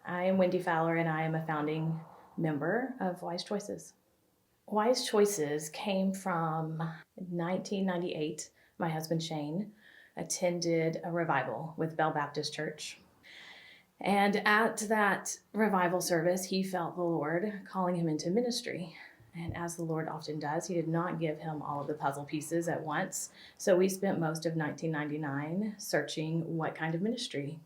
I am Wendy Fowler, and I am a founding member of Wise Choices. Wise Choices came from 1998. My husband Shane attended a revival with Bell Baptist Church. And at that revival service, he felt the Lord calling him into ministry. And as the Lord often does, he did not give him all of the puzzle pieces at once. So we spent most of 1999 searching what kind of ministry.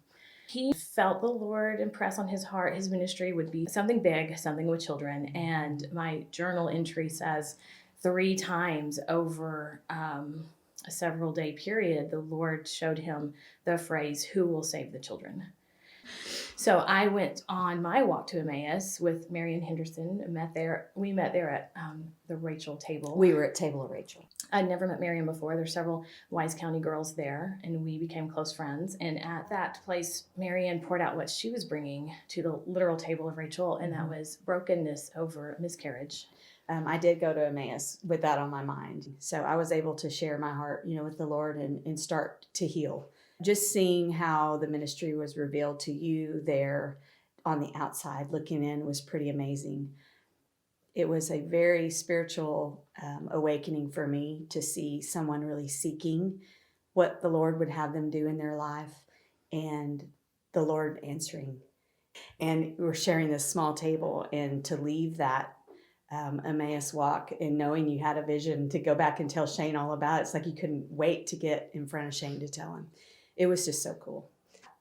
He felt the Lord impress on his heart his ministry would be something big, something with children. And my journal entry says 3 times over a several day period, the Lord showed him the phrase, "Who will save the children?" So I went on my walk to Emmaus with Marion Henderson. We met there at the Rachel table. We were at Table of Rachel. I'd never met Marion before. There's several Wise County girls there, and we became close friends. And at that place, Marion poured out what she was bringing to the literal Table of Rachel, and that was brokenness over miscarriage. I did go to Emmaus with that on my mind. So I was able to share my heart, with the Lord and start to heal. Just seeing how the ministry was revealed to you there on the outside, looking in, was pretty amazing. It was a very spiritual awakening for me to see someone really seeking what the Lord would have them do in their life, and the Lord answering. And we're sharing this small table, and to leave that Emmaus walk and knowing you had a vision to go back and tell Shane all about it, it's like you couldn't wait to get in front of Shane to tell him. It was just so cool.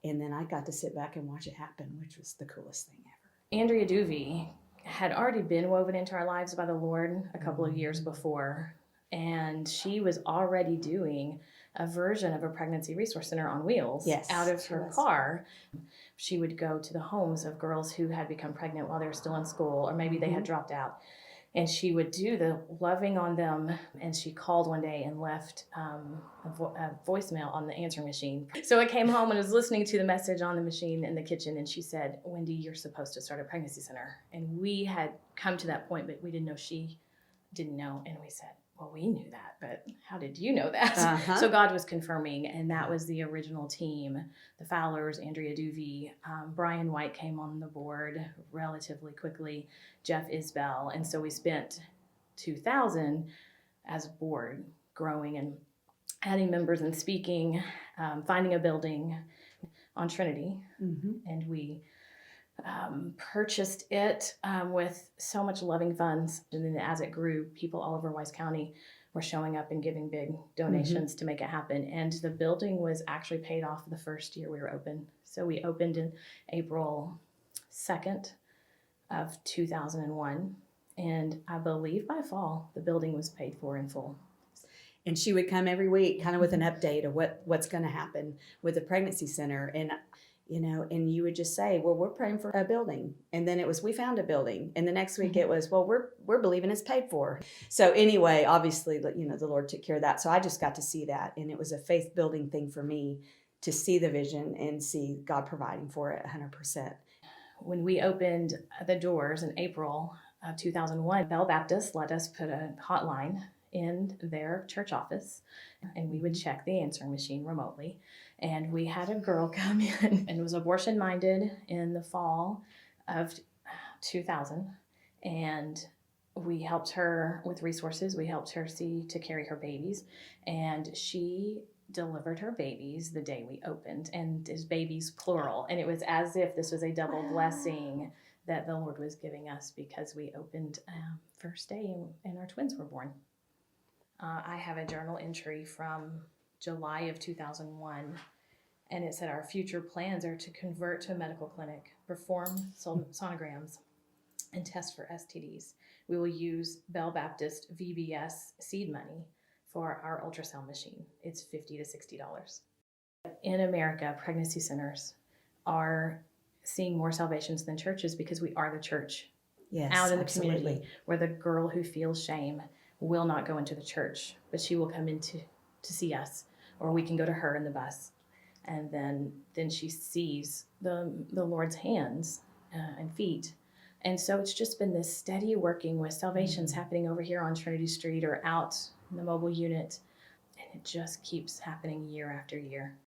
And then I got to sit back and watch it happen, which was the coolest thing ever. Andrea Duvey had already been woven into our lives by the Lord a couple of years before, and she was already doing a version of a pregnancy resource center on wheels out of her car. She would go to the homes of girls who had become pregnant while they were still in school, or maybe they had dropped out. And she would do the loving on them. And she called one day and left a voicemail on the answering machine. So I came home and was listening to the message on the machine in the kitchen. And she said, "Wendy, you're supposed to start a pregnancy center." And we had come to that point, but we didn't know she didn't know. And we said, "Well, we knew that, but how did you know that?" So God was confirming, and that was the original team. The Fowlers, Andrea Duvey, Brian White came on the board relatively quickly, Jeff Isbell, and so we spent 2000 as a board growing and adding members and speaking, finding a building on Trinity, and we purchased it with so much loving funds. And then as it grew, people all over Wise County were showing up and giving big donations to make it happen. And the building was actually paid off the first year we were open. So we opened in April 2nd of 2001. And I believe by fall, the building was paid for in full. And she would come every week kind of with an update of what's going to happen with the pregnancy center. And and you would just say, "Well, we're praying for a building." And then it was, "We found a building." And the next week it was, "Well, we're believing it's paid for." So anyway, obviously, the Lord took care of that. So I just got to see that. And it was a faith building thing for me to see the vision and see God providing for it 100%. When we opened the doors in April of 2001, Bell Baptist let us put a hotline in their church office, and we would check the answering machine remotely. And we had a girl come in and was abortion minded in the fall of 2000, and we helped her with resources. We helped her to carry her babies, and she delivered her babies the day we opened, and his babies plural. And it was as if this was a double blessing that the Lord was giving us, because we opened first day and our twins were born. I have a journal entry from July of 2001, and it said, "Our future plans are to convert to a medical clinic, perform sonograms, and test for STDs. We will use Bell Baptist VBS seed money for our ultrasound machine. It's $50 to $60. In America, pregnancy centers are seeing more salvations than churches, because we are the church out in the community, where the girl who feels shame will not go into the church, but she will come in to see us, or we can go to her in the bus. And then she sees the Lord's hands and feet. And so it's just been this steady working with salvations happening over here on Trinity Street or out in the mobile unit. And it just keeps happening year after year.